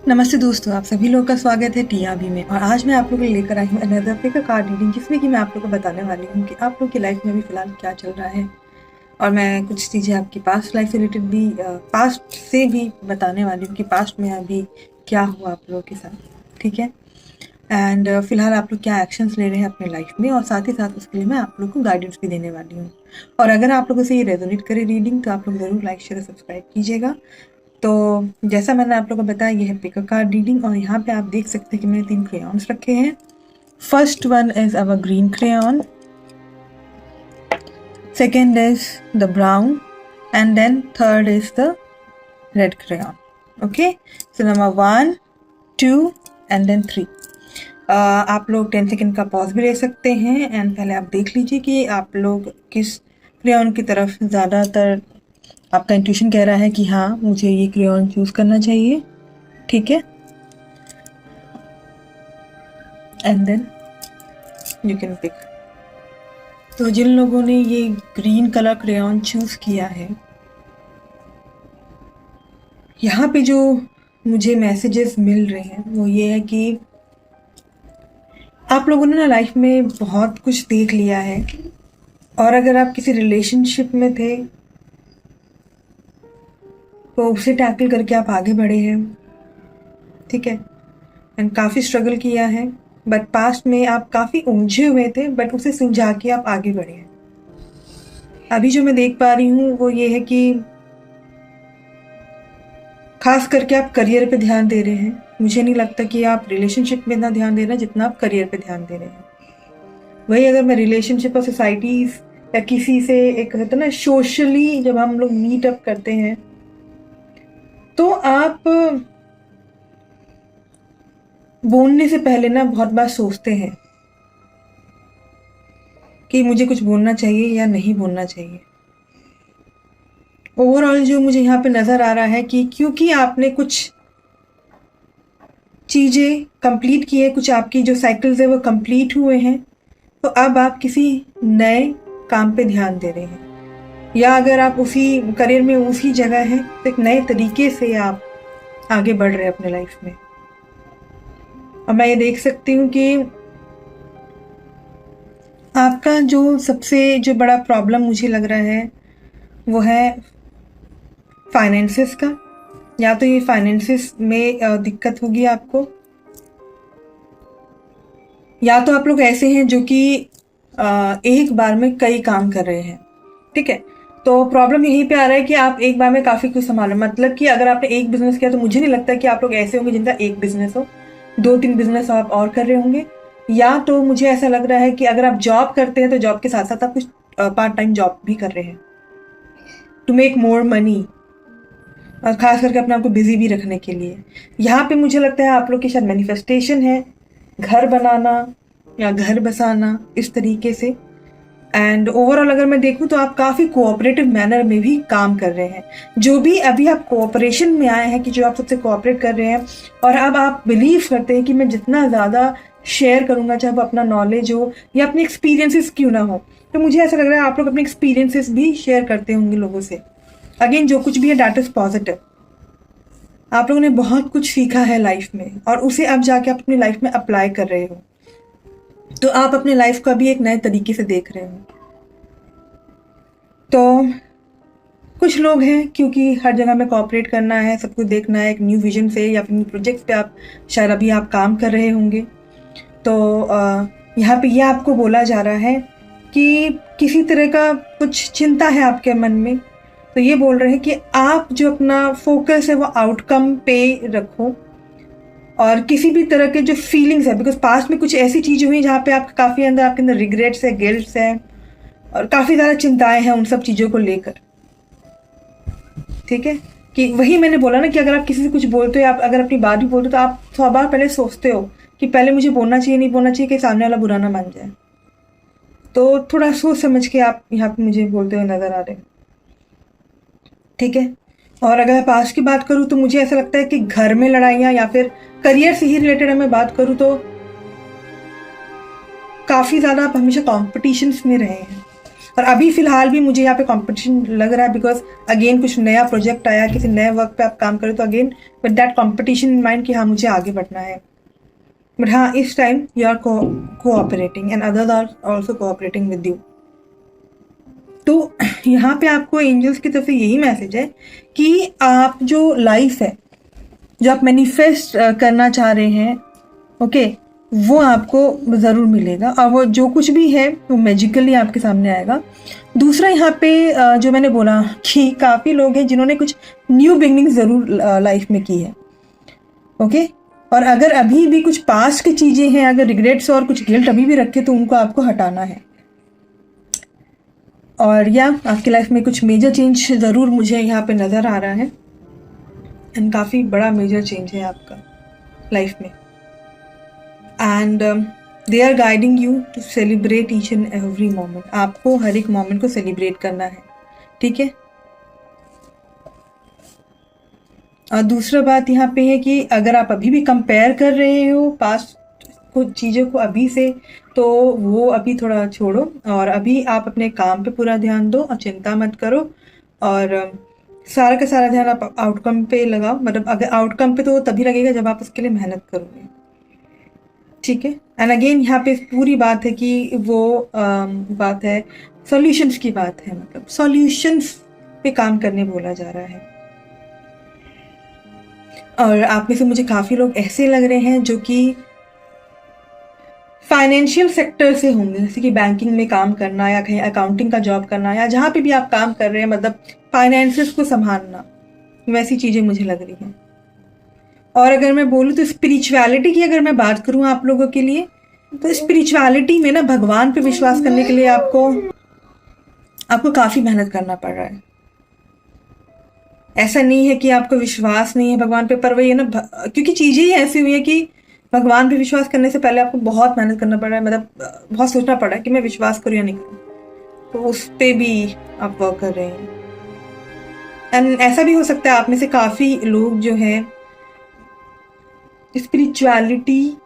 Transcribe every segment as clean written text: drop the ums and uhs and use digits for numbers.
नमस्ते दोस्तों, आप सभी लोगों का स्वागत है टीआरबी में। और आज मैं आप लोगों को लेकर आई हूँ अनदर पिक कार्ड रीडिंग, जिसमें कि मैं आप लोगों को बताने वाली हूँ कि आप लोग की लाइफ में भी फिलहाल क्या चल रहा है। और मैं कुछ चीज़ें आपकी पास्ट लाइफ से रिलेटेड भी पास्ट से भी बताने वाली हूँ कि पास्ट में अभी क्या हुआ आप लोगों के साथ, ठीक है। एंड फिलहाल आप लोग क्या एक्शंस ले रहे हैं अपने लाइफ में, और साथ ही साथ उसके लिए मैं आप लोग को गाइडेंस भी देने वाली हूँ। और अगर आप लोगों से ये रेजोनेट करे रीडिंग तो आप लोग ज़रूर लाइक शेयर सब्सक्राइब कीजिएगा। तो जैसा मैंने आप लोगों को बताया, ये है पिक अ कार्ड रीडिंग। और यहाँ पे आप देख सकते हैं कि मैंने 3 क्रेयॉन्स रखे हैं। First one is our green crayon, second is the brown, and then third is the red crayon. Okay, so number 1, 2 and then 3। आप लोग 10 सेकेंड का पॉज भी ले सकते हैं। एंड पहले आप देख लीजिए कि आप लोग किस क्रेयॉन की तरफ ज़्यादातर आपका इंट्यूशन कह रहा है कि हाँ मुझे ये क्रेयॉन चूज करना चाहिए, ठीक है। And then you can pick. तो जिन लोगों ने ये ग्रीन कलर क्रेयॉन चूज किया है, यहाँ पे जो मुझे मैसेजेस मिल रहे हैं वो ये है कि आप लोगों ने ना लाइफ में बहुत कुछ देख लिया है। और अगर आप किसी रिलेशनशिप में थे तो उसे टैकल करके आप आगे बढ़े हैं, ठीक है। एंड काफ़ी स्ट्रगल किया है, बट पास्ट में आप काफ़ी उलझे हुए थे, बट उसे सुलझा के आप आगे बढ़े हैं। अभी जो मैं देख पा रही हूँ वो ये है कि खास करके आप करियर पे ध्यान दे रहे हैं। मुझे नहीं लगता कि आप रिलेशनशिप में इतना ध्यान दे रहे हैं जितना आप करियर पे ध्यान दे रहे हैं। वही अगर मैं रिलेशनशिप और सोसाइटीज या किसी से एक होता है ना सोशली, जब हम लोग मीट अप करते हैं तो आप बोलने से पहले ना बहुत बार सोचते हैं कि मुझे कुछ बोलना चाहिए या नहीं बोलना चाहिए। ओवरऑल जो मुझे यहाँ पे नज़र आ रहा है कि क्योंकि आपने कुछ चीज़ें कंप्लीट की है, कुछ आपकी जो साइकिल्स है वो कंप्लीट हुए हैं, तो अब आप किसी नए काम पे ध्यान दे रहे हैं। या अगर आप उसी करियर में उसी जगह हैं तो एक नए तरीके से आप आगे बढ़ रहे हैं अपने लाइफ में। और मैं ये देख सकती हूँ कि आपका जो सबसे जो बड़ा प्रॉब्लम मुझे लग रहा है वो है फाइनेंसेस का। या तो ये फाइनेंसेस में दिक्कत होगी आपको, या तो आप लोग ऐसे हैं जो कि एक बार में कई काम कर रहे हैं, ठीक है। तो प्रॉब्लम यहीं पे आ रहा है कि आप एक बार में काफ़ी कुछ संभालो। मतलब कि अगर आपने एक बिजनेस किया तो मुझे नहीं लगता कि आप लोग ऐसे होंगे जिनका एक बिजनेस हो, 2-3 बिजनेस आप और कर रहे होंगे। या तो मुझे ऐसा लग रहा है कि अगर आप जॉब करते हैं तो जॉब के साथ साथ आप कुछ पार्ट टाइम जॉब भी कर रहे हैं टू मेक मोर मनी, और खास करके अपने आप को बिजी भी रखने के लिए। यहाँ पे मुझे लगता है आप लोग की शायद मैनिफेस्टेशन है, घर बनाना या घर बसाना, इस तरीके से। एंड ओवरऑल अगर मैं देखूँ तो आप काफ़ी कोऑपरेटिव मैनर में भी काम कर रहे हैं। जो भी अभी आप कोऑपरेशन में आए हैं कि जो आप सबसे कोऑपरेट कर रहे हैं, और अब आप बिलीव करते हैं कि मैं जितना ज़्यादा शेयर करूँगा, चाहे वो अपना नॉलेज हो या अपने एक्सपीरियंसेस क्यों ना हो, तो मुझे ऐसा लग रहा है आप लोग अपने एक्सपीरियंसेस भी शेयर करते होंगे लोगों से। अगेन जो कुछ भी है दैट इज पॉजिटिव। आप लोगों ने बहुत कुछ सीखा है लाइफ में और उसे अब जाके आप अपनी लाइफ में अप्लाई कर रहे हो, तो आप अपने लाइफ को अभी एक नए तरीके से देख रहे हो। तो कुछ लोग हैं क्योंकि हर जगह में कोऑपरेट करना है, सब कुछ देखना है एक न्यू विजन से, या फिर न्यू प्रोजेक्ट्स पे आप शायद अभी आप काम कर रहे होंगे। तो यहाँ पे यह आपको बोला जा रहा है कि किसी तरह का कुछ चिंता है आपके मन में, तो ये बोल रहे हैं कि आप जो अपना फोकस है वो आउटकम पे रखो। और किसी भी तरह के जो फीलिंग्स है, बिकॉज पास्ट में कुछ ऐसी चीज़ें हुई जहाँ पे आप काफ़ी अंदर आपके अंदर रिग्रेट्स है, गिल्ट्स है, और काफ़ी ज़्यादा चिंताएं हैं उन सब चीज़ों को लेकर, ठीक है। कि वही मैंने बोला ना कि अगर आप किसी से कुछ बोलते हो, आप अगर अपनी बात भी बोलते हो तो आप 100 बार पहले सोचते हो कि पहले मुझे बोलना चाहिए नहीं बोलना चाहिए, कि सामने वाला बुरा ना मान जाए। तो थोड़ा सोच समझ के आप यहाँ पे मुझे बोलते हुए नजर आ रहे हैं, ठीक है। और अगर पास्ट की बात करूँ तो मुझे ऐसा लगता है कि घर में लड़ाइयाँ या फिर करियर से ही रिलेटेड मैं बात करूँ तो काफ़ी ज़्यादा आप हमेशा कॉम्पिटिशन्स में रहे हैं। और अभी फिलहाल भी मुझे यहाँ पे कंपटीशन लग रहा है, बिकॉज अगेन कुछ नया प्रोजेक्ट आया, किसी नए वर्क पे आप काम करें तो again with that competition in mind कि हाँ मुझे आगे बढ़ना है। बट हाँ, इस time you are cooperating and others are also cooperating with you. तो यहाँ पे आपको एंजल्स की तरफ से यही मैसेज है कि आप जो लाइफ है, जो आप मैनिफेस्ट करना चाह रहे हैं, ओके, वो आपको ज़रूर मिलेगा, और वो जो कुछ भी है वो मैजिकली आपके सामने आएगा। दूसरा यहाँ पे जो मैंने बोला कि काफ़ी लोग हैं जिन्होंने कुछ न्यू बिगनिंग ज़रूर लाइफ में की है, ओके। और अगर अभी भी कुछ पास्ट की चीज़ें हैं, अगर रिग्रेट्स और कुछ गिल्ट अभी भी रखे, तो उनको आपको हटाना है। और या आपकी लाइफ में कुछ मेजर चेंज ज़रूर मुझे यहाँ पे नज़र आ रहा है, एंड काफ़ी बड़ा मेजर चेंज है आपका लाइफ में। And they are guiding you to celebrate each and every moment. आपको हर एक मोमेंट को सेलिब्रेट करना है, ठीक है। और दूसरा बात यहाँ पे है कि अगर आप अभी भी कंपेयर कर रहे हो पास्ट कुछ चीज़ों को अभी से, तो वो अभी थोड़ा छोड़ो, और अभी आप अपने काम पे पूरा ध्यान दो और चिंता मत करो। और सारा का सारा ध्यान आप आउटकम पे लगाओ। मतलब अगर आउटकम पे, तो वो तभी लगेगा जब आप उसके लिए मेहनत करोगे, ठीक है। एंड अगेन यहाँ पे पूरी बात है कि वो बात है सॉल्यूशंस की बात है, मतलब सॉल्यूशंस पे काम करने बोला जा रहा है। और आप में से मुझे काफ़ी लोग ऐसे लग रहे हैं जो कि फाइनेंशियल सेक्टर से होंगे, जैसे कि बैंकिंग में काम करना या कहीं अकाउंटिंग का जॉब करना, या जहाँ पे भी आप काम कर रहे हैं, मतलब फाइनेंसेस को संभालना, वैसी चीज़ें मुझे लग रही हैं। और अगर मैं बोलूँ तो स्पिरिचुअलिटी की अगर मैं बात करूँ आप लोगों के लिए, तो स्पिरिचुअलिटी में ना भगवान पे विश्वास करने के लिए आपको काफ़ी मेहनत करना पड़ रहा है। ऐसा नहीं है कि आपको विश्वास नहीं है भगवान पे, पर वही है ना, क्योंकि चीज़ें ही ऐसी हुई है कि भगवान पे विश्वास करने से पहले आपको बहुत मेहनत करना पड़ रहा है, मतलब बहुत सोचना पड़ रहा है कि मैं विश्वास करूँ या नहीं करूँ, तो उस पर भी आप वर्क कर रहे हैं। एंड ऐसा भी हो सकता है आप में से काफ़ी लोग जो है स्पिरिचुअलिटी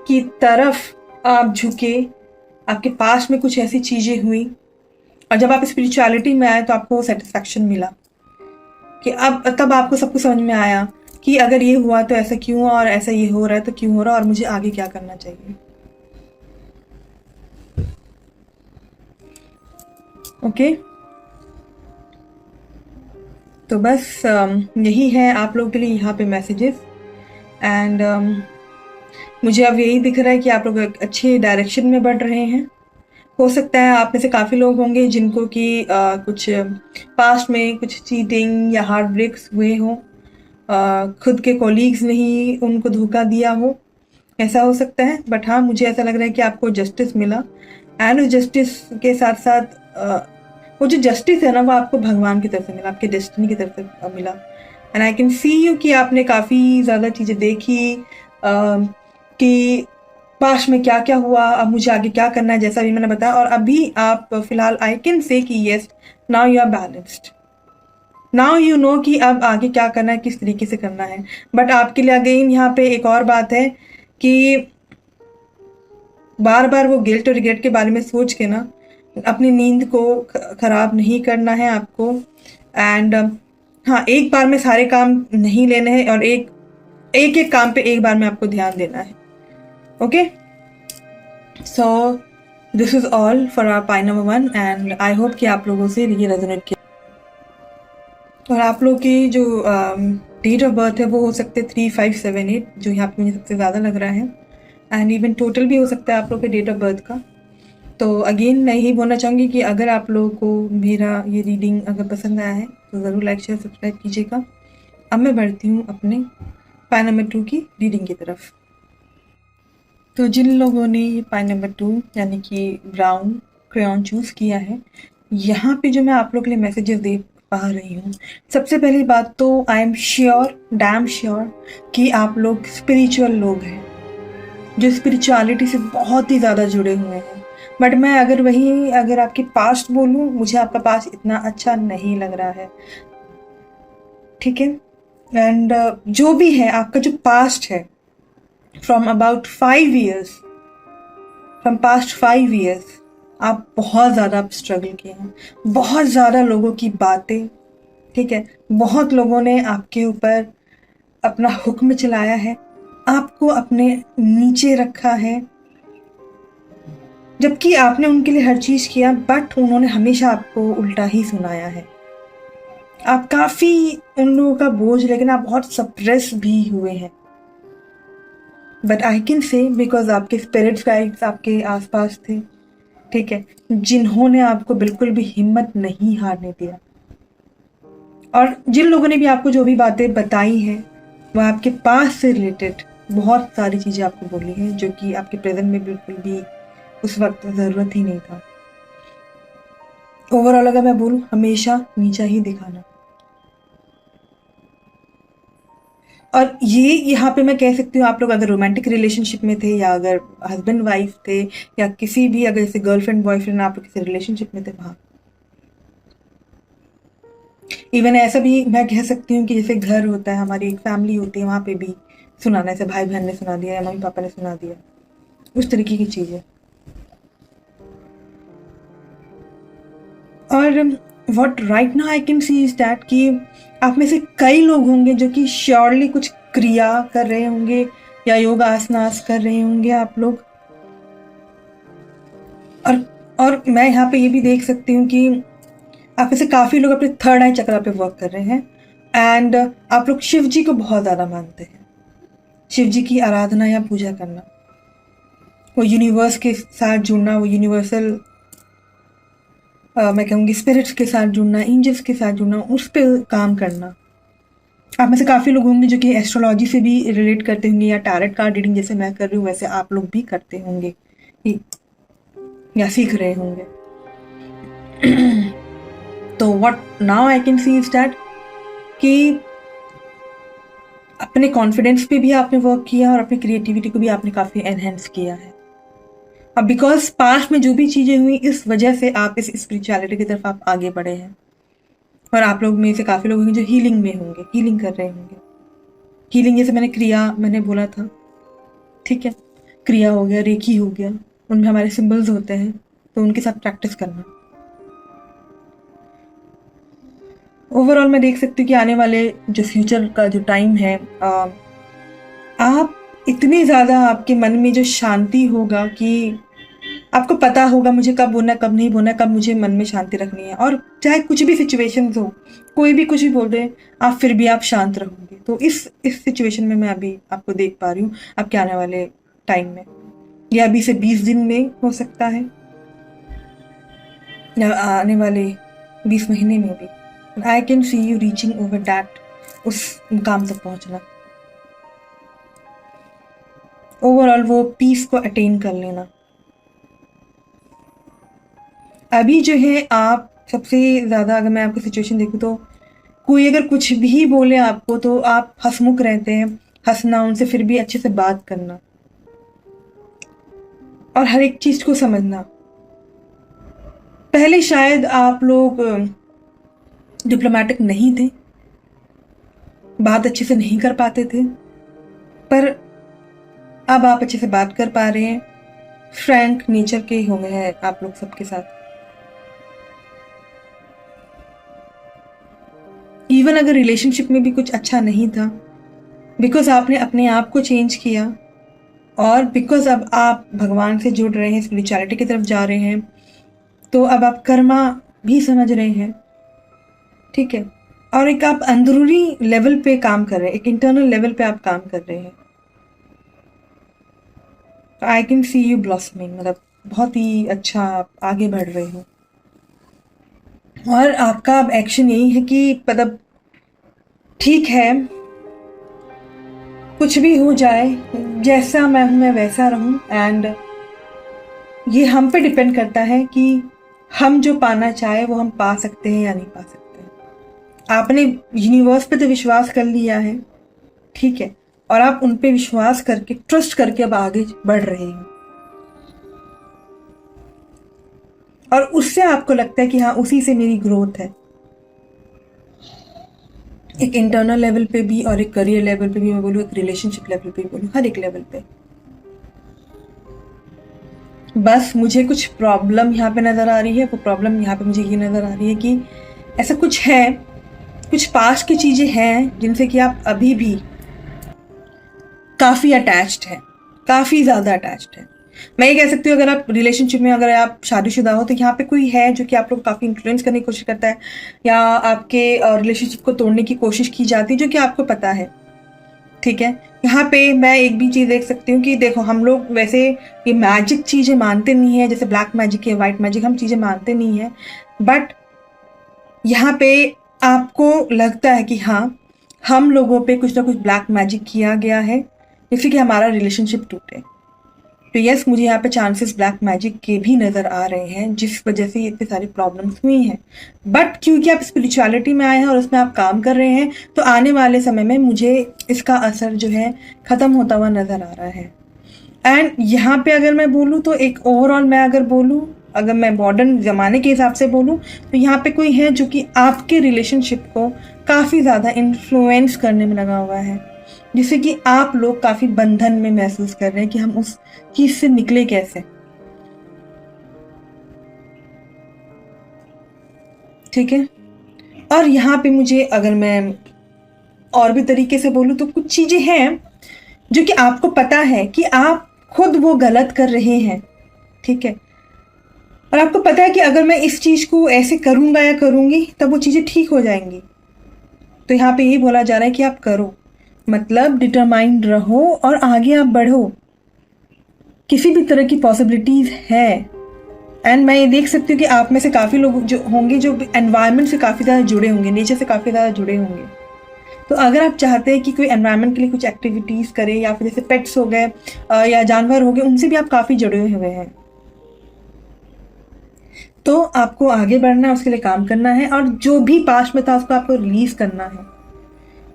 की तरफ आप झुके, आपके पास में कुछ ऐसी चीज़ें हुई, और जब आप स्पिरिचुअलिटी में आए तो आपको सेटिस्फैक्शन मिला कि अब तब आपको सब कुछ समझ में आया कि अगर ये हुआ तो ऐसा क्यों, और ऐसा ये हो रहा है तो क्यों हो रहा है, और मुझे आगे क्या करना चाहिए, ओके। तो बस यही है आप लोगों के लिए यहाँ पे मैसेजेस। एंड मुझे अब यही दिख रहा है कि आप लोग एक अच्छे डायरेक्शन में बढ़ रहे हैं। हो सकता है आप में से काफ़ी लोग होंगे जिनको कि कुछ पास्ट में कुछ चीटिंग या हार्ट ब्रेक्स हुए हों, खुद के कोलीग्स ने ही उनको धोखा दिया हो, ऐसा हो सकता है। बट हाँ, मुझे ऐसा लग रहा है कि आपको जस्टिस मिला, एंड उस जस्टिस के साथ साथ वो जो जस्टिस है ना, वो आपको भगवान की तरफ से मिला, आपके डेस्टिनी की तरफ से मिला। And I can see you कि आपने काफ़ी ज़्यादा चीज़ें देखी कि पास्ट में क्या क्या हुआ, अब मुझे आगे क्या करना है, जैसा भी मैंने बताया। और अभी आप फिलहाल आई कैन से कि yes, now you are balanced, now you know कि अब आगे क्या करना है, किस तरीके से करना है। बट आपके लिए अगेन यहाँ पे एक और बात है कि बार बार वो गिल्ट और रिग्रेट के बारे में सोच के ना अपनी नींद को खराब नहीं करना है आपको। एंड हाँ, एक बार में सारे काम नहीं लेने हैं, और एक एक काम पे एक बार में आपको ध्यान देना है, okay. So this is all for our point number 1, and I hope कि आप लोगों से ये रेजोनेट किया। और आप लोग की जो डेट ऑफ बर्थ है वो हो सकते 3578, जो यहाँ पे मुझे सबसे ज़्यादा लग रहा है, एंड इवन टोटल भी हो सकता है आप लोग के डेट ऑफ बर्थ का। तो अगेन मैं यही बोलना चाहूँगी कि अगर आप लोगों को मेरा ये रीडिंग अगर पसंद आया है तो ज़रूर लाइक शेयर सब्सक्राइब कीजिएगा। अब मैं बढ़ती हूँ अपने पॉइंट नंबर 2 की रीडिंग की तरफ। तो जिन लोगों ने ये पॉइंट नंबर 2 यानी कि ब्राउन क्रेयॉन चूज़ किया है, यहाँ पे जो मैं आप लोग के लिए मैसेजेस दे पा रही हूँ, सबसे पहली बात तो I am sure, damn sure कि आप लोग स्पिरिचुअल लोग हैं, जो स्पिरिचुअलिटी से बहुत ही ज़्यादा जुड़े हुए हैं। बट मैं अगर आपकी पास्ट बोलूँ, मुझे आपका पास्ट इतना अच्छा नहीं लग रहा है, ठीक है। एंड जो भी है आपका जो पास्ट है, from about 5 years, from past 5 years आप बहुत ज़्यादा आप स्ट्रगल किए हैं, बहुत ज़्यादा लोगों की बातें, ठीक है, बहुत लोगों ने आपके ऊपर अपना हुक्म चलाया है, आपको अपने नीचे रखा है, जबकि आपने उनके लिए हर चीज़ किया, बट उन्होंने हमेशा आपको उल्टा ही सुनाया है। आप काफ़ी उन लोगों का बोझ, लेकिन आप बहुत सप्रेस भी हुए हैं। बट आई कैन से बिकॉज आपके स्पिरिट्स गाइड्स आपके आसपास थे, ठीक है, जिन्होंने आपको बिल्कुल भी हिम्मत नहीं हारने दिया। और जिन लोगों ने भी आपको जो भी बातें बताई हैं, वह आपके पास से रिलेटेड बहुत सारी चीज़ें आपको बोली हैं जो कि आपके प्रेजेंट में बिल्कुल भी उस वक्त ज़रूरत ही नहीं था। ओवरऑल अगर मैं बोलूँ, हमेशा नीचा ही दिखाना। और ये यहाँ पे मैं कह सकती हूँ, आप लोग अगर रोमांटिक रिलेशनशिप में थे, या अगर हस्बैंड वाइफ थे, या किसी भी अगर जैसे गर्लफ्रेंड बॉयफ्रेंड आप लोग किसी रिलेशनशिप में थे, वहाँ इवन ऐसा भी मैं कह सकती हूँ कि जैसे घर होता है, हमारी एक फैमिली होती है, वहाँ पे भी सुनाना, ऐसे भाई बहन ने सुना दिया या मम्मी पापा ने सुना दिया, उस तरीके की चीज़ें। और what right now I can see is that कि आप में से कई लोग होंगे जो कि श्योरली कुछ क्रिया कर रहे होंगे या योगा आसनास कर रहे होंगे आप लोग। और मैं यहाँ पे ये भी देख सकती हूँ कि आप में से काफ़ी लोग अपने थर्ड आई चक्रा पे वर्क कर रहे हैं, एंड आप लोग शिव जी को बहुत ज़्यादा मानते हैं। शिव जी की आराधना या पूजा करना, वो यूनिवर्स के साथ जुड़ना, वो यूनिवर्सल मैं कहूँगी स्पिरिट्स के साथ जुड़ना, एंजल्स के साथ जुड़ना, उस पर काम करना। आप में से काफ़ी लोग होंगे जो कि एस्ट्रोलॉजी से भी रिलेट करते होंगे, या टैरेट कार्ड रीडिंग जैसे मैं कर रही हूँ वैसे आप लोग भी करते होंगे या सीख रहे होंगे। तो what now I can see is that कि अपने कॉन्फिडेंस पे भी आपने वर्क किया और अपनी क्रिएटिविटी को भी आपने काफ़ी एनहेंस किया है। अब बिकॉज पास्ट में जो भी चीज़ें हुई, इस वजह से आप इस स्पिरिचुअलिटी की तरफ आप आगे बढ़े हैं। और आप लोग में से काफ़ी लोग होंगे जो हीलिंग में होंगे, हीलिंग कर रहे होंगे। हीलिंग जैसे मैंने बोला था, ठीक है, क्रिया हो गया, रेकी हो गया, उनमें हमारे सिंबल्स होते हैं, तो उनके साथ प्रैक्टिस करना। ओवरऑल मैं देख सकती हूँ कि आने वाले जो फ्यूचर का जो टाइम है, आप इतनी ज़्यादा आपके मन में जो शांति होगा कि आपको पता होगा मुझे कब बोलना है, कब नहीं बोलना है, कब मुझे मन में शांति रखनी है। और चाहे कुछ भी सिचुएशंस हो, कोई भी कुछ भी बोल दे, आप फिर भी आप शांत रहोगे। तो इस सिचुएशन में मैं अभी आपको देख पा रही हूँ आपके आने वाले टाइम में, या अभी से 20 दिन में हो सकता है, या आने वाले 20 महीने में भी। I can see you reaching over that, उस मुकाम तक पहुँचना, ओवरऑल वो पीस को अटेन कर लेना। अभी जो है आप सबसे ज़्यादा, अगर मैं आपकी सिचुएशन देखूँ तो कोई अगर कुछ भी बोले आपको तो आप हंसमुख रहते हैं, हंसना, उनसे फिर भी अच्छे से बात करना और हर एक चीज़ को समझना। पहले शायद आप लोग डिप्लोमेटिक नहीं थे, बात अच्छे से नहीं कर पाते थे, पर अब आप अच्छे से बात कर पा रहे हैं, फ्रैंक नेचर के हो गए हैं आप लोग सबके साथ। इवन अगर रिलेशनशिप में भी कुछ अच्छा नहीं था, बिकॉज आपने अपने आप को चेंज किया, और बिकॉज अब आप भगवान से जुड़ रहे हैं, स्पिरिचुअलिटी की तरफ जा रहे हैं, तो अब आप कर्मा भी समझ रहे हैं, ठीक है, और एक आप अंदरूनी लेवल पे काम कर रहे हैं, एक इंटरनल लेवल पे आप काम कर रहे हैं। I can see you blossoming, मतलब बहुत ही अच्छा आप आगे बढ़ रहे हो। और आपका अब एक्शन यही है कि मतलब ठीक है, कुछ भी हो जाए, जैसा मैं हूँ मैं वैसा रहूँ, एंड ये हम पे डिपेंड करता है कि हम जो पाना चाहे वो हम पा सकते हैं या नहीं पा सकते। आपने यूनिवर्स पे तो विश्वास कर लिया है, ठीक है, और आप उन पे विश्वास करके, ट्रस्ट करके अब आगे बढ़ रहे हैं, और उससे आपको लगता है कि हाँ, उसी से मेरी ग्रोथ है, एक इंटरनल लेवल पे भी और एक करियर लेवल पे भी मैं बोलूँ, एक रिलेशनशिप लेवल पे भी बोलूँ, हर एक लेवल पे। बस मुझे कुछ प्रॉब्लम यहाँ पे नज़र आ रही है, वो प्रॉब्लम यहाँ पे मुझे ये नज़र आ रही है कि ऐसा कुछ है, कुछ पास्ट की चीज़ें हैं जिनसे कि आप अभी भी काफ़ी अटैच्ड है, काफ़ी ज़्यादा अटैच्ड है। मैं ये कह सकती हूँ, अगर आप रिलेशनशिप में, अगर आप शादीशुदा हो, तो यहाँ पे कोई है जो कि आप लोग काफ़ी इन्फ्लुएंस करने की कोशिश करता है, या आपके रिलेशनशिप को तोड़ने की कोशिश की जाती है, जो कि आपको पता है। ठीक है, यहाँ पे मैं एक भी चीज़ देख सकती हूँ कि देखो, हम लोग वैसे ये मैजिक चीज़ें मानते नहीं है, जैसे ब्लैक मैजिक है, वाइट मैजिक, हम चीज़ें मानते नहीं है, बट यहाँ पे आपको लगता है कि हाँ, हम लोगों पे कुछ ना कुछ ब्लैक मैजिक किया गया है जिससे कि हमारा रिलेशनशिप टूटे। तो यस, मुझे यहाँ पे चांसेस ब्लैक मैजिक के भी नज़र आ रहे हैं, जिस वजह से इतनी सारी प्रॉब्लम्स हुई हैं। बट क्योंकि आप स्पिरिचुअलिटी में आए हैं और उसमें आप काम कर रहे हैं, तो आने वाले समय में मुझे इसका असर जो है ख़त्म होता हुआ नज़र आ रहा है। एंड यहाँ पे अगर मैं बोलूँ तो एक ओवरऑल मैं अगर बोलूँ, अगर मैं मॉडर्न ज़माने के हिसाब से बोलूँ, तो यहाँ पे कोई है जो कि आपके रिलेशनशिप को काफ़ी ज़्यादा इन्फ्लुएंस करने में लगा हुआ है, जिससे कि आप लोग काफ़ी बंधन में महसूस कर रहे हैं कि हम उस चीज़ से निकले कैसे। ठीक है, और यहाँ पे मुझे, अगर मैं और भी तरीके से बोलूँ, तो कुछ चीज़ें हैं जो कि आपको पता है कि आप खुद वो गलत कर रहे हैं। ठीक है, और आपको पता है कि अगर मैं इस चीज़ को ऐसे करूँगा या करूँगी तब वो चीज़ें ठीक हो जाएंगी। तो यहाँ पे यही बोला जा रहा है कि आप करो, मतलब डिटरमाइंड रहो और आगे आप बढ़ो। किसी भी तरह की पॉसिबिलिटीज़ है। एंड मैं ये देख सकती हूँ कि आप में से काफ़ी लोग जो होंगे जो एनवायरनमेंट से काफ़ी ज़्यादा जुड़े होंगे, नेचर से काफ़ी ज़्यादा जुड़े होंगे। तो अगर आप चाहते हैं कि कोई एनवायरनमेंट के लिए कुछ एक्टिविटीज़ करें, या फिर जैसे पेट्स हो गए या जानवर हो गए, उनसे भी आप काफ़ी जुड़े हुए हैं, तो आपको आगे बढ़ना है, उसके लिए काम करना है, और जो भी पास्ट में था उसको आपको रिलीज़ करना है।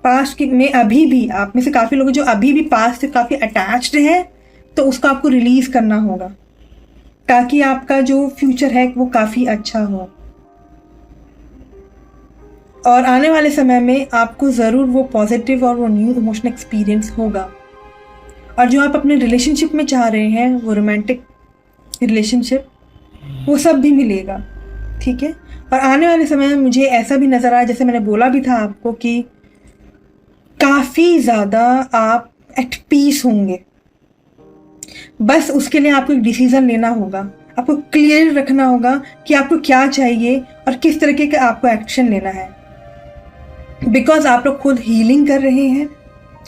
पास्ट में अभी भी आप में से काफ़ी लोग जो अभी भी पास्ट से काफ़ी अटैच्ड हैं, तो उसको आपको रिलीज़ करना होगा, ताकि आपका जो फ्यूचर है वो काफ़ी अच्छा हो। और आने वाले समय में आपको ज़रूर वो पॉजिटिव और वो न्यू इमोशनल एक्सपीरियंस होगा। और जो आप अपने रिलेशनशिप में चाह रहे हैं, वो रोमांटिक रिलेशनशिप, वो सब भी मिलेगा। ठीक है, और आने वाले समय में मुझे ऐसा भी नज़र आया, जैसे मैंने बोला भी था आपको, कि काफ़ी ज़्यादा आप एट पीस होंगे। बस उसके लिए आपको एक डिसीज़न लेना होगा, आपको क्लियर रखना होगा कि आपको क्या चाहिए और किस तरीके का आपको एक्शन लेना है। बिकॉज आप लोग खुद हीलिंग कर रहे हैं,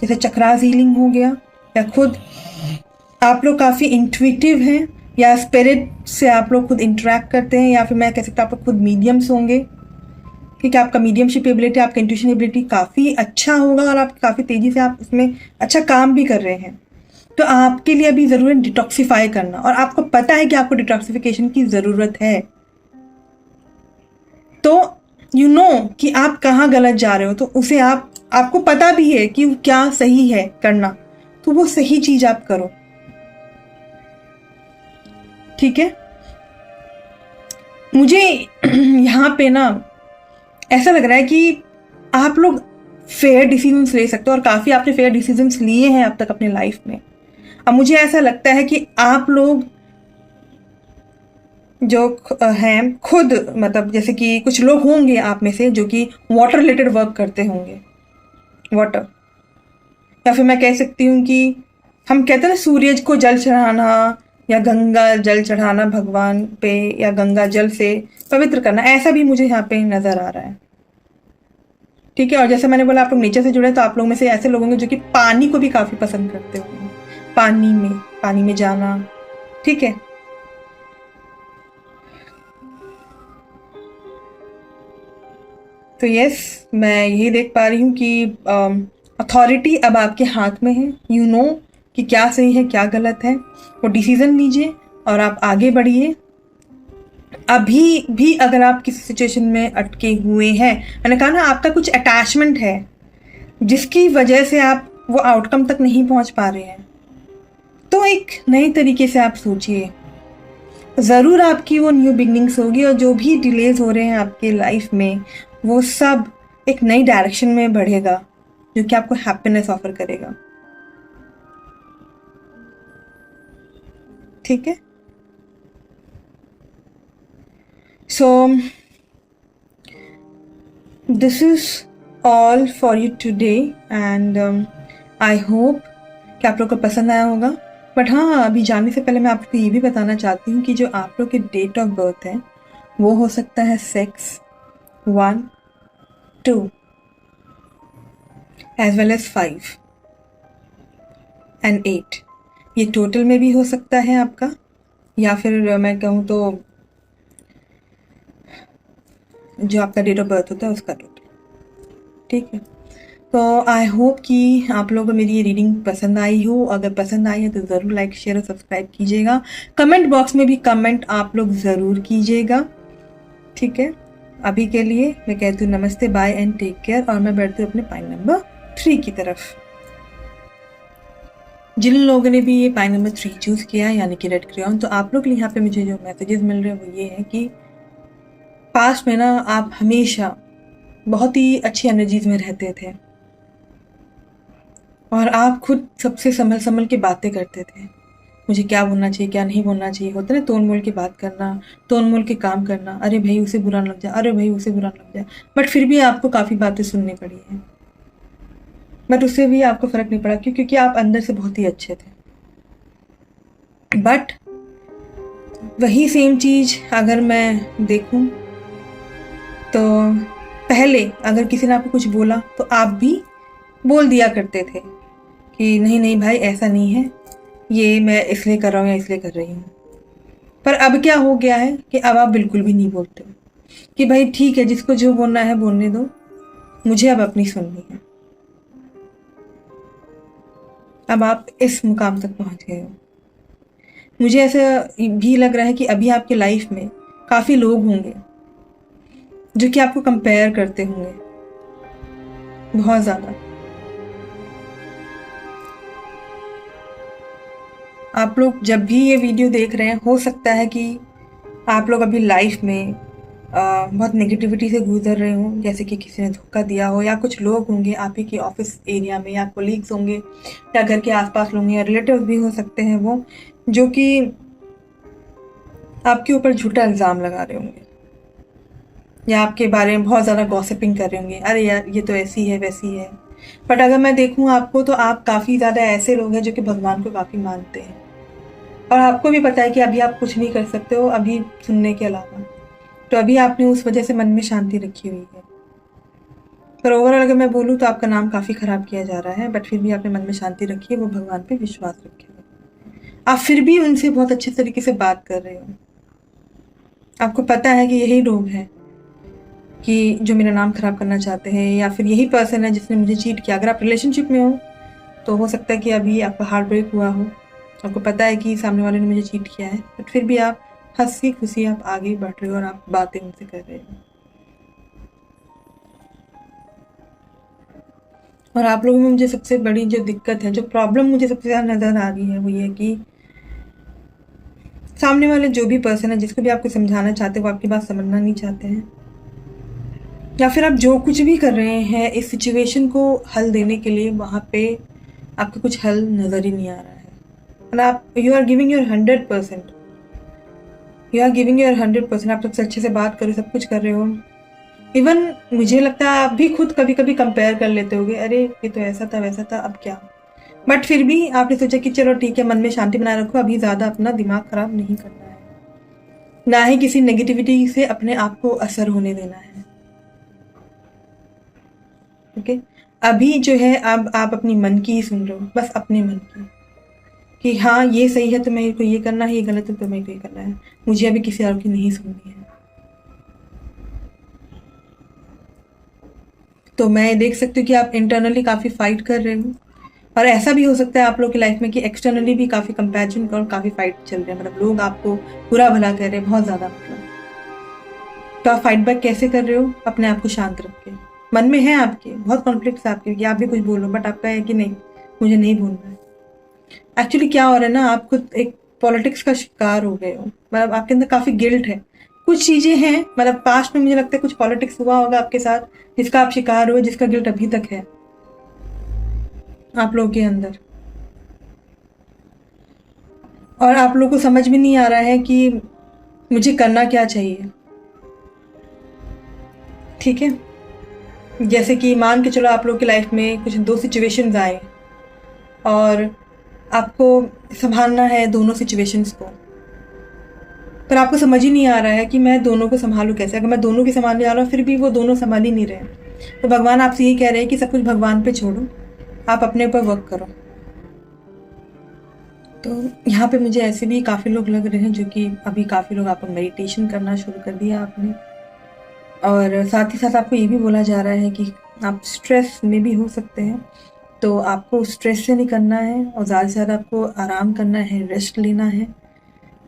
जैसे चक्रास हीलिंग हो गया, या खुद आप लोग काफ़ी इंट्यूटिव हैं, या स्पिरिट से आप लोग खुद इंटरेक्ट करते हैं, या फिर मैं कह सकता हूँ आप लोग खुद मीडियम्स होंगे, क्योंकि आपका मीडियमशिप एबिलिटी, आपका इंट्यूशन एबिलिटी काफ़ी अच्छा होगा, और आप काफ़ी तेज़ी से आप उसमें अच्छा काम भी कर रहे हैं। तो आपके लिए अभी ज़रूरत है डिटॉक्सीफाई करना, और आपको पता है कि आपको डिटॉक्सिफिकेशन की ज़रूरत है। तो यू नो कि आप कहाँ गलत जा रहे हो, तो उसे आपको पता भी है कि क्या सही है करना, तो वो सही चीज़ आप करो। ठीक है, मुझे यहाँ पे ना ऐसा लग रहा है कि आप लोग फेयर डिसीजंस ले सकते हो, और काफ़ी आपने फेयर डिसीजंस लिए हैं अब तक अपने लाइफ में। अब मुझे ऐसा लगता है कि आप लोग जो हैं खुद, मतलब जैसे कि कुछ लोग होंगे आप में से जो कि वाटर रिलेटेड वर्क करते होंगे, वाटर, या फिर मैं कह सकती हूँ कि हम कहते हैं ना, सूरज को जल चढ़ाना, या गंगा जल चढ़ाना भगवान पे, या गंगा जल से पवित्र करना, ऐसा भी मुझे यहाँ पे नज़र आ रहा है। ठीक है, और जैसे मैंने बोला आप लोग नेचर से जुड़े, तो आप लोग में से ऐसे लोग होंगे जो कि पानी को भी काफ़ी पसंद करते होंगे, पानी में जाना। ठीक है, तो यस, मैं यही देख पा रही हूँ कि अथॉरिटी अब आपके हाथ में है। यू नो कि क्या सही है क्या गलत है, वो डिसीज़न लीजिए और आप आगे बढ़िए। अभी भी अगर आप किसी सिचुएशन में अटके हुए हैं, मैंने कहा ना, आपका कुछ अटैचमेंट है जिसकी वजह से आप वो आउटकम तक नहीं पहुंच पा रहे हैं, तो एक नए तरीके से आप सोचिए। ज़रूर आपकी वो न्यू बिगनिंग्स होगी, और जो भी डिलेज हो रहे हैं आपके लाइफ में, वो सब एक नई डायरेक्शन में बढ़ेगा, जो कि आपको हैप्पीनेस ऑफर करेगा। ठीक है, सो this is all for you today and I hope कि आप लोग को पसंद आया होगा। बट हाँ, अभी जाने से पहले मैं आपको ये भी बताना चाहती हूँ कि जो आप लोग के डेट ऑफ बर्थ है वो हो सकता है 6, 1, 2 एज वेल एज 5 एंड 8। ये टोटल में भी हो सकता है आपका, या फिर मैं कहूँ तो जो आपका डेट ऑफ बर्थ होता है उसका टोटल। ठीक है, तो आई होप कि आप लोगों को मेरी ये रीडिंग पसंद आई हो। अगर पसंद आई है तो ज़रूर लाइक, शेयर और सब्सक्राइब कीजिएगा। कमेंट बॉक्स में भी कमेंट आप लोग ज़रूर कीजिएगा। ठीक है, अभी के लिए मैं कहती हूँ नमस्ते, बाय एंड टेक केयर। और मैं बढ़ती हूँ अपने पाइन नंबर 3 की तरफ। जिन लोगों ने भी ये पाइन नंबर 3 चूज़ किया है, यानी कि रेड क्रेयॉन, तो आप लोग यहाँ पे मुझे जो मैसेजेस मिल रहे हैं वो ये है कि पास्ट में ना आप हमेशा बहुत ही अच्छी एनर्जीज में रहते थे और आप खुद सबसे संभल संभल के बातें करते थे। मुझे क्या बोलना चाहिए, क्या नहीं बोलना चाहिए, होता ना तोल मोल की बात करना, तोल मोल के काम करना। अरे भाई उसे बुरा लग जाए, अरे भाई उसे बुरा लग जाए, बट फिर भी आपको काफ़ी बातें सुननी पड़ी है। बट उससे भी आपको फ़र्क नहीं पड़ा, क्यों? क्योंकि आप अंदर से बहुत ही अच्छे थे। बट वही सेम चीज़ अगर मैं देखूं तो पहले अगर किसी ने आपको कुछ बोला तो आप भी बोल दिया करते थे कि नहीं नहीं भाई ऐसा नहीं है, ये मैं इसलिए कर रहा हूँ या इसलिए कर रही हूँ। पर अब क्या हो गया है कि अब आप बिल्कुल भी नहीं बोलते हो कि भाई ठीक है, जिसको जो बोलना है बोलने दो, मुझे अब अपनी सुननी है। अब आप इस मुकाम तक पहुँच गए हो। मुझे ऐसा भी लग रहा है कि अभी आपकी लाइफ में काफ़ी लोग होंगे जो कि आपको कंपेयर करते होंगे बहुत ज़्यादा। आप लोग जब भी ये वीडियो देख रहे हैं, हो सकता है कि आप लोग अभी लाइफ में बहुत नेगेटिविटी से गुजर रहे हों, जैसे कि किसी ने धोखा दिया हो, या कुछ लोग होंगे आप ही के ऑफिस एरिया में, या कोलीग्स होंगे, या घर के आसपास लोग, या रिलेटिव्स भी हो सकते हैं वो, जो कि आपके ऊपर झूठा इल्ज़ाम लगा रहे होंगे या आपके बारे में बहुत ज़्यादा गॉसिपिंग कर रहे होंगे। अरे यार ये तो ऐसी है वैसी है। बट अगर मैं देखूँ आपको तो आप काफ़ी ज़्यादा ऐसे लोग हैं जो कि भगवान को काफ़ी मानते हैं, और आपको भी पता है कि अभी आप कुछ नहीं कर सकते हो अभी सुनने के अलावा। तो अभी आपने उस वजह से मन में शांति रखी हुई है। पर ओवरऑल अगर मैं बोलूँ तो आपका नाम काफ़ी ख़राब किया जा रहा है, बट फिर भी आपने मन में शांति रखी है, वो भगवान पे विश्वास रखे हुए। आप फिर भी उनसे बहुत अच्छे तरीके से बात कर रहे हो। आपको पता है कि यही लोग हैं कि जो मेरा नाम ख़राब करना चाहते हैं, या फिर यही पर्सन है जिसने मुझे चीट किया। अगर आप रिलेशनशिप में हो तो हो सकता है कि अभी आपका हार्ट ब्रेक हुआ हो, आपको पता है कि सामने वाले ने मुझे चीट किया है, बट फिर भी आप हंसी खुशी आप आगे बढ़ रहे हो और आप बातें उनसे कर रहे हो। और आप लोगों में मुझे सबसे बड़ी जो दिक्कत है, जो प्रॉब्लम मुझे सबसे ज़्यादा नज़र आ रही है, वो ये कि सामने वाले जो भी पर्सन है, जिसको भी आपको समझाना चाहते हैं, वो आपकी बात समझना नहीं चाहते हैं, या फिर आप जो कुछ भी कर रहे हैं इस सिचुएशन को हल देने के लिए, वहाँ पे आपको कुछ हल नज़र ही नहीं आ रहा है। और आप you are giving your 100%, you are giving your 100%। आप सबसे अच्छे से बात कर रहे हो, सब कुछ कर रहे हो। इवन मुझे लगता है आप भी खुद कभी कभी कंपेयर कर लेते होगे, अरे ये तो ऐसा था वैसा था, अब क्या। बट फिर भी आपने सोचा कि चलो ठीक है, मन में शांति बनाए रखो, अभी ज़्यादा अपना दिमाग खराब नहीं करना है, ना ही किसी नेगेटिविटी से अपने आप को असर होने देना है। ओके, अभी जो है अब आप अपनी मन की ही सुन रहे हो, बस अपने मन की, कि हाँ ये सही है तो मेरे को ये करना है, ये गलत है तो मेरे को ये करना है, मुझे अभी किसी और की नहीं सुननी है। तो मैं देख सकती हूँ कि आप इंटरनली काफ़ी फाइट कर रहे हो, और ऐसा भी हो सकता है आप लोग की लाइफ में कि एक्सटर्नली भी काफ़ी कंपैरिजन और काफ़ी फाइट चल रहे हैं, मतलब लोग आपको बुरा भला कह रहे हैं बहुत ज़्यादा। मतलब तो आप फाइट बैक कैसे कर रहे हो? अपने आप को शांत रख के। मन में है आपके बहुत कॉन्फ्लिक्ट्स आपके कि आप भी कुछ बोलो, बट आपका है कि नहीं मुझे नहीं बोलना है। एक्चुअली क्या हो रहा है ना, आप खुद एक पॉलिटिक्स का शिकार हो गए हो, मतलब आपके अंदर काफ़ी गिल्ट है। कुछ चीज़ें हैं, मतलब पास्ट में मुझे लगता है कुछ पॉलिटिक्स हुआ होगा आपके साथ जिसका आप शिकार हुए, जिसका गिल्ट अभी तक है आप लोगों के अंदर। और आप लोगों को समझ में नहीं आ रहा है कि मुझे करना क्या चाहिए। ठीक है। जैसे कि मान के चलो आप लोग की लाइफ में कुछ 2 सिचुएशंस आए और आपको संभालना है दोनों सिचुएशंस को, पर आपको समझ ही नहीं आ रहा है कि मैं दोनों को संभालूं कैसे। अगर मैं दोनों की संभालने जा रहा हूँ फिर भी वो दोनों संभाल ही नहीं रहे, तो भगवान आपसे यही कह रहे हैं कि सब कुछ भगवान पे छोड़ो, आप अपने ऊपर वर्क करो। तो यहाँ पे मुझे ऐसे भी काफ़ी लोग लग रहे हैं जो कि अभी काफ़ी लोग आपको मेडिटेशन करना शुरू कर दिया आपने, और साथ ही साथ आपको ये भी बोला जा रहा है कि आप स्ट्रेस में भी हो सकते हैं, तो आपको स्ट्रेस से नहीं करना है और ज़्यादा से ज़्यादा आपको आराम करना है, रेस्ट लेना है,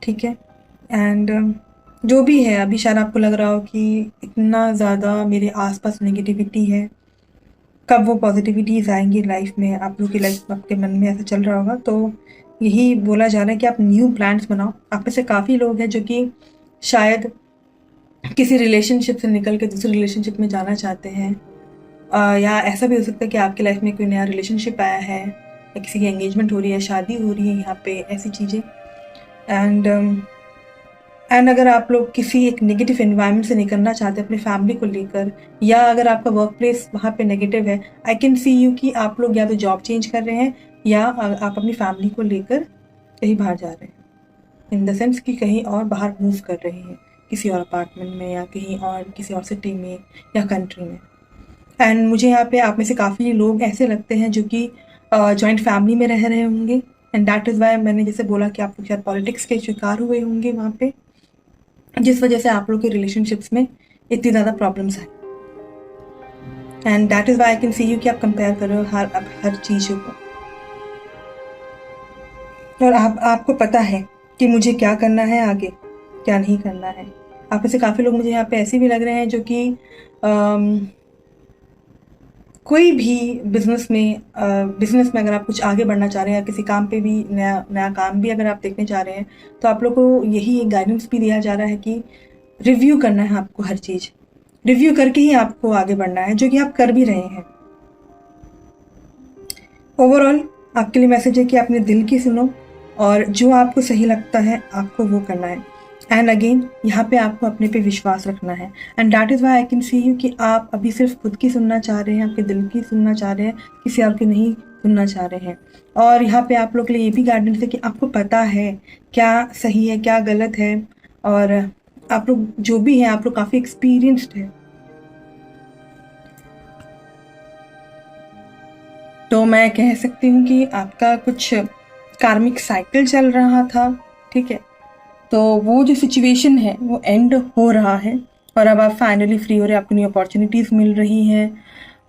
ठीक है। एंड जो भी है, अभी शायद आपको लग रहा हो कि इतना ज़्यादा मेरे आसपास नेगेटिविटी है, कब वो पॉजिटिविटीज़ आएंगी लाइफ में, आप लोग की लाइफ में आपके मन में ऐसा चल रहा होगा। तो यही बोला जा रहा है कि आप न्यू प्लान्स बनाओ। आप में से काफ़ी लोग हैं जो कि शायद किसी रिलेशनशिप से निकल के दूसरे रिलेशनशिप में जाना चाहते हैं, या ऐसा भी हो सकता है कि आपकी लाइफ में कोई नया रिलेशनशिप आया है या किसी की एंगेजमेंट हो रही है, शादी हो रही है यहाँ पे, ऐसी चीज़ें। एंड अगर आप लोग किसी एक नेगेटिव एनवायरनमेंट से निकलना चाहते हैं अपनी फैमिली को लेकर, या अगर आपका वर्क प्लेस वहाँ पे नेगेटिव है, आई कैन सी यू कि आप लोग या तो जॉब चेंज कर रहे हैं या आप अपनी फैमिली को लेकर कहीं बाहर जा रहे हैं, इन द सेंस कि कहीं और बाहर मूव कर रहे हैं, किसी और अपार्टमेंट में या कहीं और किसी और सिटी में या कंट्री में। एंड मुझे यहाँ पे आप में से काफ़ी लोग ऐसे लगते हैं जो कि जॉइंट फैमिली में रह रहे होंगे, एंड दैट इज़ वाई मैंने जैसे बोला कि आप लोग शायद पॉलिटिक्स के शिकार हुए होंगे वहाँ पे, जिस वजह से आप लोग के रिलेशनशिप्स में इतनी ज़्यादा problems I. And that is why I can see you कि आप कंपेयर कर रहे हो हर चीज़ों को, और आपको पता है कि मुझे क्या करना है आगे, क्या नहीं करना है। आप में से काफ़ी लोग मुझे यहाँ पे ऐसे भी लग रहे हैं जो कि कोई भी बिजनेस में अगर आप कुछ आगे बढ़ना चाह रहे हैं या किसी काम पे भी नया काम भी अगर आप देखने जा रहे हैं, तो आप लोग को यही एक गाइडेंस भी दिया जा रहा है कि रिव्यू करना है आपको, हर चीज़ रिव्यू करके ही आपको आगे बढ़ना है, जो कि आप कर भी रहे हैं। ओवरऑल आपके लिए मैसेज है कि अपने दिल की सुनो और जो आपको सही लगता है आपको वो करना है। एंड अगेन यहाँ पे आपको अपने पे विश्वास रखना है, and that is why I can see you कि आप अभी सिर्फ खुद की सुनना चाह रहे हैं, आपके दिल की सुनना चाह रहे हैं, किसी और की नहीं सुनना चाह रहे हैं। और यहाँ पे आप लोग के लिए ये भी गाइडेंस है कि आपको पता है क्या सही है क्या गलत है, और आप लोग जो भी हैं आप लोग काफ़ी एक्सपीरियंस्ड है। तो मैं कह सकती हूँ कि आपका कुछ कार्मिक साइकिल चल रहा था, ठीक है, तो वो जो सिचुएशन है वो एंड हो रहा है और अब आप फाइनली फ्री हो रहे हैं, आपको न्यू अपॉर्चुनिटीज़ मिल रही हैं।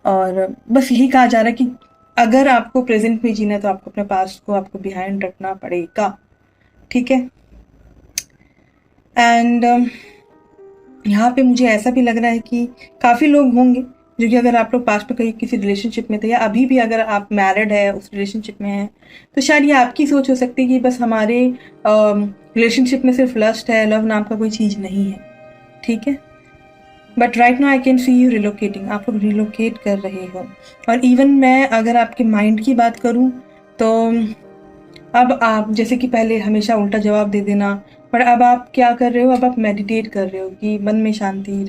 और बस यही कहा जा रहा है कि अगर आपको प्रेजेंट में जीना है तो आपको अपने पास्ट को आपको बिहाइंड रखना पड़ेगा, ठीक है। एंड यहाँ पे मुझे ऐसा भी लग रहा है कि काफ़ी लोग होंगे जो कि अगर आप लोग पास्ट में कहीं किसी रिलेशनशिप में थे या अभी भी अगर आप मैरिड है उस रिलेशनशिप में है, तो शायद ये आपकी सोच हो सकती है कि बस हमारे रिलेशनशिप में सिर्फ लस्ट है, लव नाम का कोई चीज़ नहीं है, ठीक है। But right now I can see you relocating, आप लोग रिलोकेट कर रहे हो। और इवन मैं अगर आपके माइंड की बात करूँ तो अब आप जैसे कि पहले हमेशा उल्टा जवाब दे देना, पर अब आप क्या कर रहे हो, अब आप मेडिटेट कर रहे हो कि मन में शांति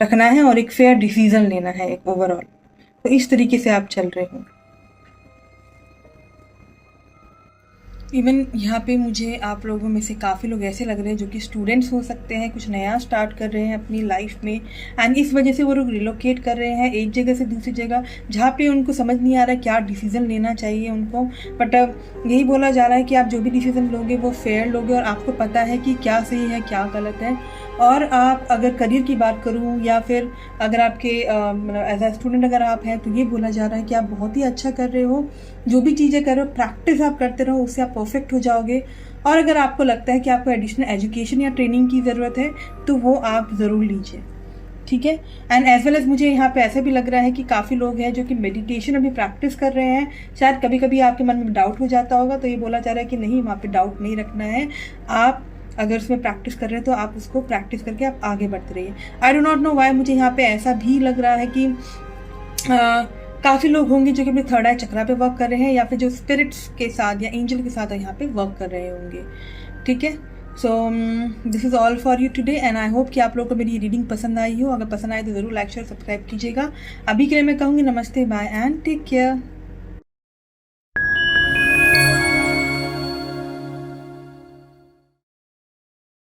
रखना है और एक फेयर डिसीजन लेना है एक ओवरऑल, तो इस तरीके से आप चल रहे हो। इवन यहाँ पे मुझे आप लोगों में से काफ़ी लोग ऐसे लग रहे हैं जो कि स्टूडेंट्स हो सकते हैं, कुछ नया स्टार्ट कर रहे हैं अपनी लाइफ में, एंड इस वजह से वो लोग रिलोकेट कर रहे हैं एक जगह से दूसरी जगह, जहाँ पे उनको समझ नहीं आ रहा है क्या डिसीज़न लेना चाहिए उनको। बट यही बोला जा रहा है कि आप जो भी डिसीज़न लोगे वो फेयर लोगे और आपको पता है कि क्या सही है क्या गलत है। और आप अगर करियर की बात करूँ या फिर अगर आपके एज अ स्टूडेंट अगर आप हैं, तो ये बोला जा रहा है कि आप बहुत ही अच्छा कर रहे हो, जो भी चीज़ें कर रहे हो प्रैक्टिस आप करते रहो, उससे आप परफेक्ट हो जाओगे। और अगर आपको लगता है कि आपको एडिशनल एजुकेशन या ट्रेनिंग की ज़रूरत है तो वो आप ज़रूर लीजिए, ठीक है। एंड एज वेल एज मुझे यहाँ पे ऐसा भी लग रहा है कि काफ़ी लोग हैं जो कि मेडिटेशन अभी प्रैक्टिस कर रहे हैं। शायद कभी कभी आपके मन में डाउट हो जाता होगा, तो ये बोला जा रहा है कि नहीं, वहाँ पे डाउट नहीं रखना है, आप अगर उसमें प्रैक्टिस कर रहे हैं तो आप उसको प्रैक्टिस करके आप आगे बढ़ते रहिए। I do not know why मुझे यहाँ पे ऐसा भी लग रहा है कि काफ़ी लोग होंगे जो कि अपने थर्ड आई चक्रा पे वर्क कर रहे हैं या फिर जो स्पिरिट्स के साथ या एंजल के साथ यहाँ पे वर्क कर रहे होंगे, ठीक है। So this is all for you today and I hope कि आप लोगों को मेरी रीडिंग पसंद आई हो। अगर पसंद आए तो ज़रूर लाइक शेयर सब्सक्राइब कीजिएगा। अभी के लिए मैं कहूँगी नमस्ते, बाय एंड टेक केयर।